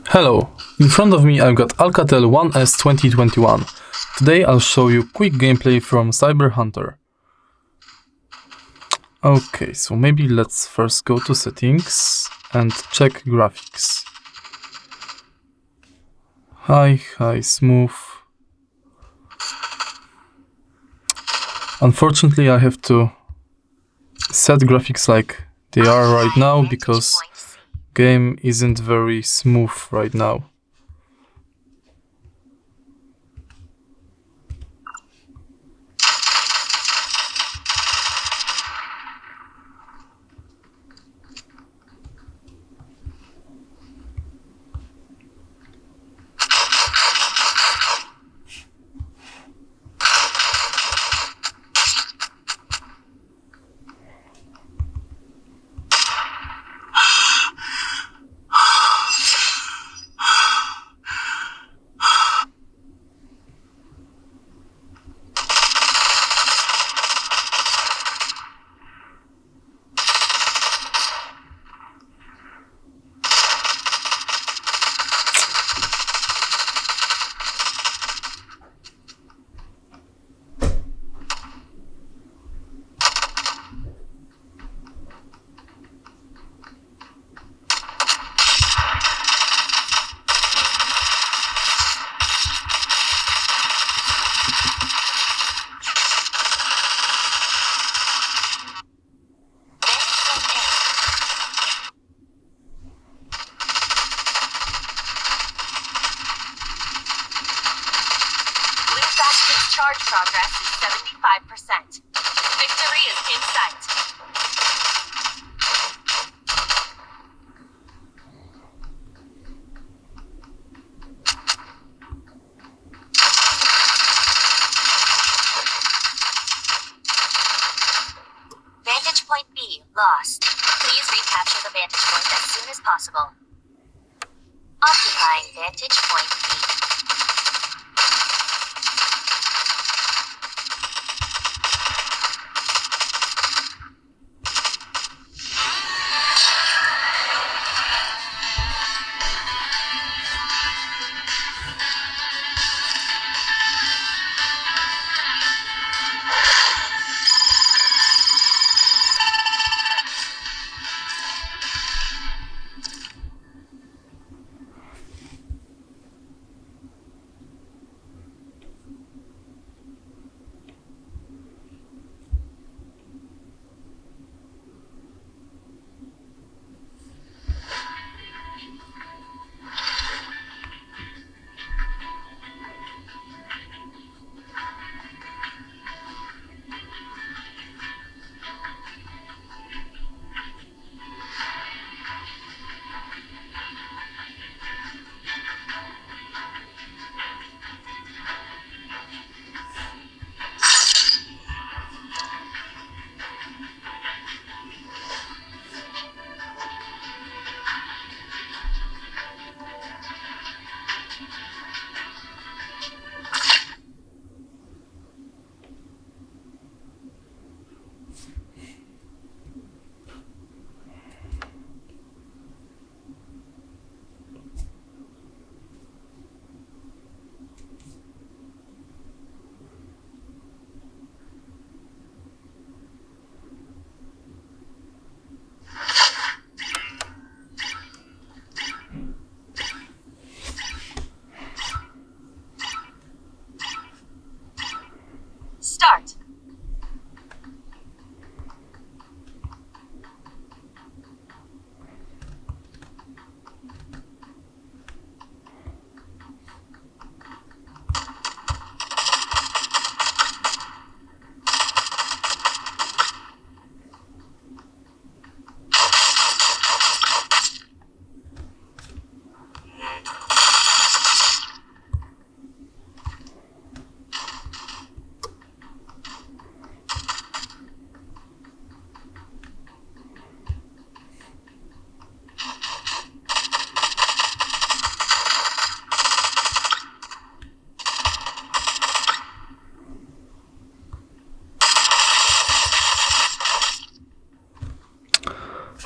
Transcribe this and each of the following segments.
Hello, in front of me I've got Alcatel One S 2021. Today I'll show you quick gameplay from Cyber Hunter. Okay, so maybe let's first go to settings and check graphics. High, smooth. Unfortunately I have to set graphics like they are right now because game isn't very smooth right now. Charge progress is 75%. Victory is in sight. Vantage point B lost. Please recapture the vantage point as soon as possible. Occupying vantage point B.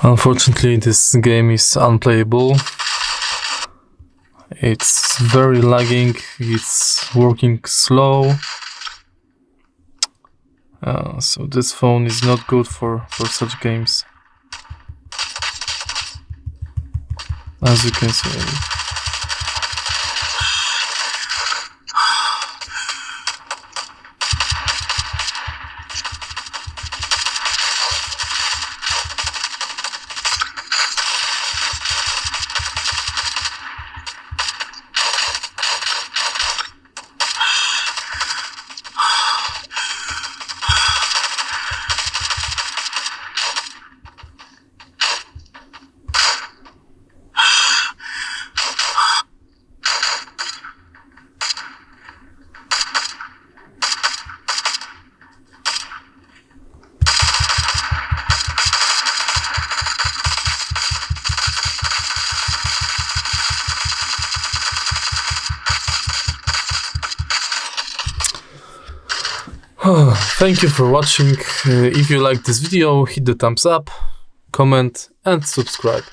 Unfortunately, this game is unplayable. It's very lagging, it's working slow. So this phone is not good for such games. As you can see. Thank you for watching. If you like this video, hit the thumbs up, comment and subscribe.